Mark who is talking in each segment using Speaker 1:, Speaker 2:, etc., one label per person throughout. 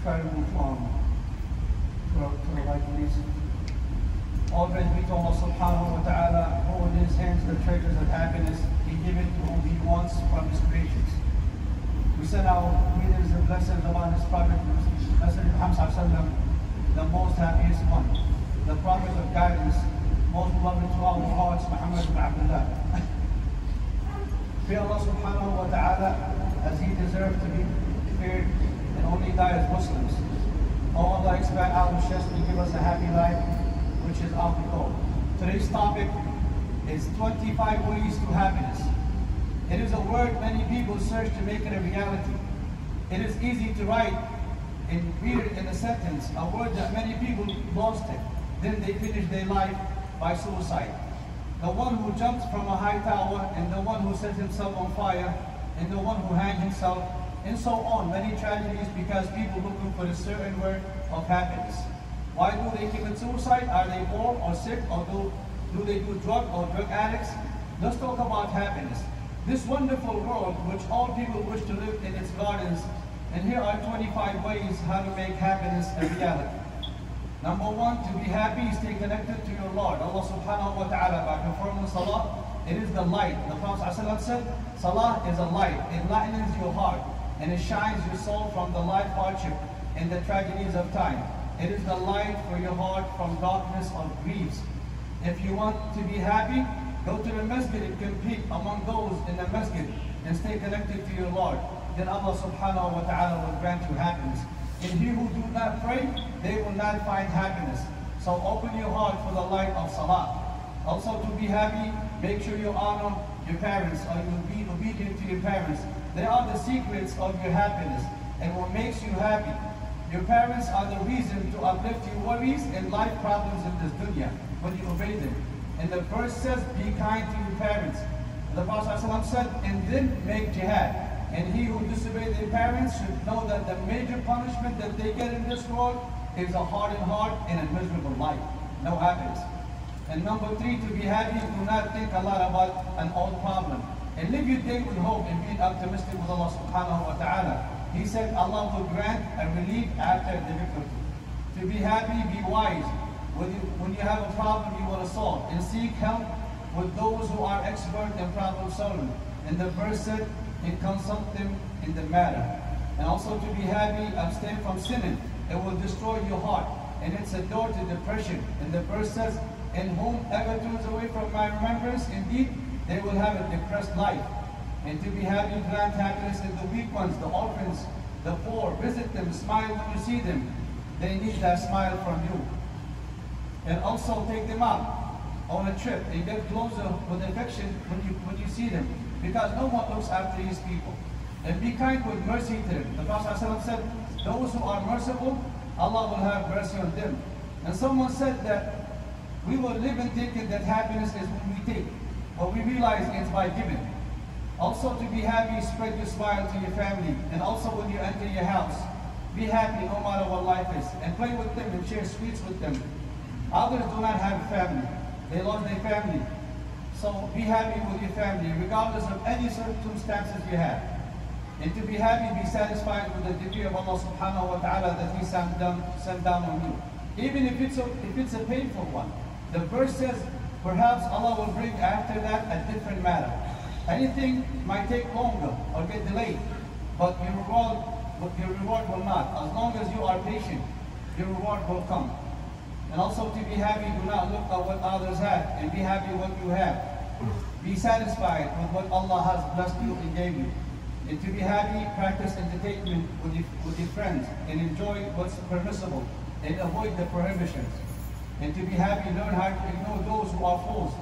Speaker 1: try to move to the right, please. All praise be to Allah subhanahu wa ta'ala, who in his hands the treasures of happiness. He gives it to whom he wants from his creations. We send our greetings and blessings upon his Prophet, Messenger Muhammad, the most happiest one, the Prophet of guidance, most beloved to our hearts, Muhammad ibn Abdullah. Fear Allah subhanahu wa ta'ala as he deserves to be feared and only die as Muslims. Oh Allah, expand our chest to give us a happy life, which is our goal. Today's topic is 25 ways to happiness. It is a word many people search to make it a reality. It is easy to write and read it in a sentence, a word that many people lost it. Then they finish their life by suicide. The one who jumps from a high tower, and the one who sets himself on fire, and the one who hangs himself, and so on. Many tragedies because people looking for a certain word of happiness. Why do they commit suicide? Are they poor or sick, or do they do drug or drug addicts? Let's talk about happiness. This wonderful world, which all people wish to live in its gardens, and here are 25 ways how to make happiness a reality. Number one, to be happy, stay connected to your Lord. Allah subhanahu wa ta'ala, by performing salah, it is the light. The Prophet ﷺ said, salah is a light. It lightens your heart, and it shines your soul from the life hardship and the tragedies of time. It is the light for your heart from darkness of griefs. If you want to be happy, go to the masjid and compete among those in the masjid and stay connected to your Lord. Then Allah subhanahu wa ta'ala will grant you happiness. And you who do not pray, they will not find happiness. So open your heart for the light of salah. Also, to be happy, make sure you honor your parents, or you be obedient to your parents. They are the secrets of your happiness and what makes you happy. Your parents are the reason to uplift your worries and life problems in this dunya when you obey them. And the verse says, be kind to your parents. The Prophet ﷺ said, and then make jihad. And he who disobeys their parents should know that the major punishment that they get in this world is a hardened heart and a miserable life. No happiness. And number three, to be happy, do not think a lot about an old problem. And live your day with hope and be optimistic with Allah subhanahu wa ta'ala. He said Allah will grant a relief after difficulty. To be happy, be wise. When you have a problem you want to solve, and seek help with those who are expert in problem solving. And the verse said, and consult them in the matter. And also to be happy, abstain from sinning. It will destroy your heart, and it's a door to depression. And the verse says, and whomever turns away from my remembrance, indeed, they will have a depressed life. And to be happy, grant happiness to the weak ones, the orphans, the poor. Visit them, smile when you see them. They need that smile from you. And also take them out on a trip and get closer with affection when you see them. Because no one looks after these people. And be kind with mercy to them. The Prophet ﷺ said, those who are merciful, Allah will have mercy on them. And someone said that we will live in thinking that happiness is when we take, but we realize it's by giving. Also, to be happy, spread your smile to your family. And also when you enter your house, be happy no matter what life is. And play with them and share sweets with them. Others do not have a family. They lost their family. So be happy with your family, regardless of any circumstances you have. And to be happy, be satisfied with the decree of Allah subhanahu wa ta'ala that He sent down on you. Even if it's a painful one. The verse says, perhaps Allah will bring after that a different matter. Anything might take longer or get delayed, but your reward will not. As long as you are patient, your reward will come. And also to be happy, do not look at what others have, and be happy with what you have. Be satisfied with what Allah has blessed you and gave you. And to be happy, practice entertainment with your friends, and enjoy what's permissible, and avoid the prohibitions. And to be happy, learn how to ignore those who are fools,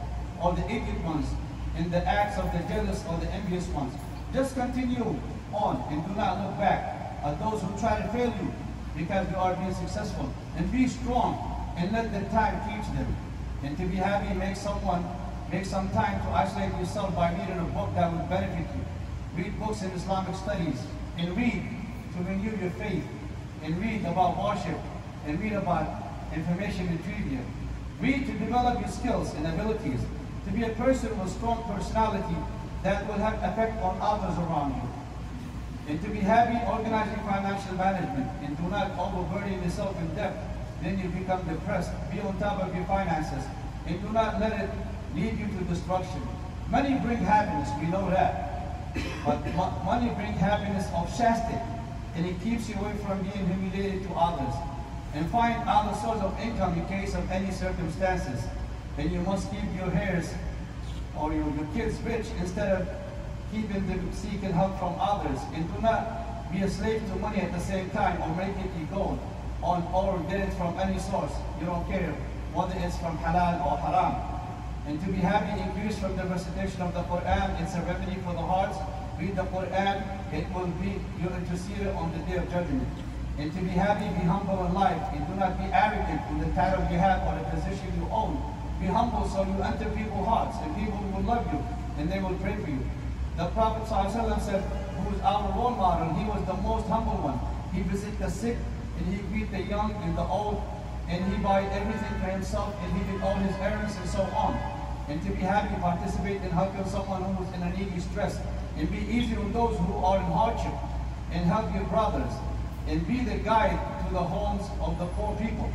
Speaker 1: or the idiot ones, and the acts of the jealous or the envious ones. Just continue on, and do not look back at those who try to fail you, because you are being successful. And be strong, and let the time teach them. And to be happy, make some time to isolate yourself by reading a book that will benefit you. Read books in Islamic studies, and read to renew your faith, and read about worship, and read about information and trivia. Read to develop your skills and abilities, to be a person with strong personality that will have effect on others around you. And to be happy, organize your financial management and do not overburden yourself in debt. Then you become depressed. Be on top of your finances and do not let it lead you to destruction. Money brings happiness, we know that. But money brings happiness of chastity, and it keeps you away from being humiliated to others. And find other source of income in case of any circumstances. And you must keep your heirs or your kids rich instead of keeping them seeking help from others. And do not be a slave to money at the same time or make it your goal or get it from any source. You don't care whether it's from halal or haram. And to be happy, increase from the recitation of the Quran. It's a remedy for the hearts. Read the Quran. It will be your intercessor on the day of judgment. And to be happy, be humble in life. And do not be arrogant in the title you have or the position you own. Be humble so you enter people's hearts, and people will love you, and they will pray for you. The Prophet ﷺ said, who is our role model, he was the most humble one. He visited the sick, and he greeted the young and the old, and he bought everything for himself, and he did all his errands and so on. And to be happy, participate in helping someone who is in a needy stress, and be easy with those who are in hardship, and help your brothers, and be the guide to the homes of the poor people.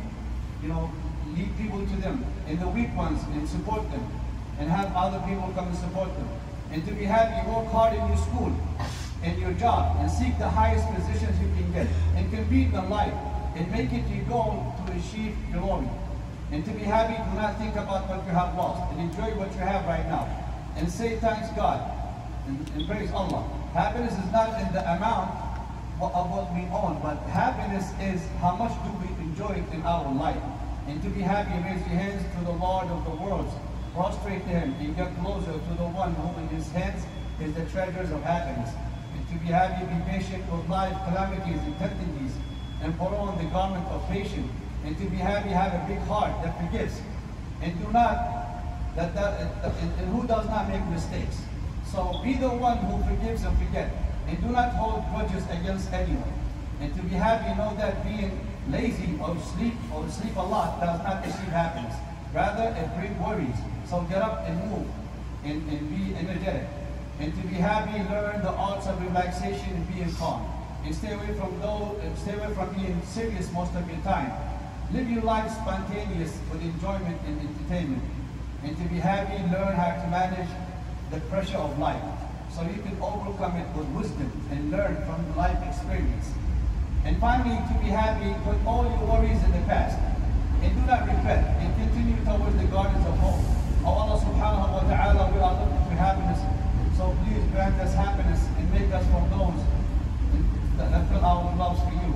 Speaker 1: You know, lead people to them, and the weak ones, and support them, and have other people come and support them. And to be happy, work hard in your school and your job, and seek the highest positions you can get, and compete in life, and make it your goal to achieve glory. And to be happy, do not think about what you have lost, and enjoy what you have right now, and say thanks God, and praise Allah. Happiness is not in the amount of what we own, but happiness is how much do we enjoy it in our life. And to be happy, raise your hands to the Lord of the worlds. Prostrate to him and get closer to the one who in his hands is the treasures of happiness. And to be happy, be patient with life, calamities and temptations, and put on the garment of patience. And to be happy, have a big heart that forgives. And do not, and who does not make mistakes. So be the one who forgives and forget. And do not hold grudges against anyone. And to be happy, know that being lazy or sleep a lot does not achieve happiness. Rather, it brings worries. So get up and move and be energetic. And to be happy, learn the arts of relaxation and being calm. And stay away from being serious most of your time. Live your life spontaneous with enjoyment and entertainment. And to be happy, learn how to manage the pressure of life, so you can overcome it with wisdom and learn from life experience. And finally, to be happy, put all your worries in the past, and do not regret, and continue towards the gardens of hope. Oh Allah subhanahu wa ta'ala, we are looking for happiness, so please grant us happiness and make us from those that fill our loves for you.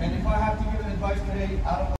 Speaker 1: And if I have to give advice today, out of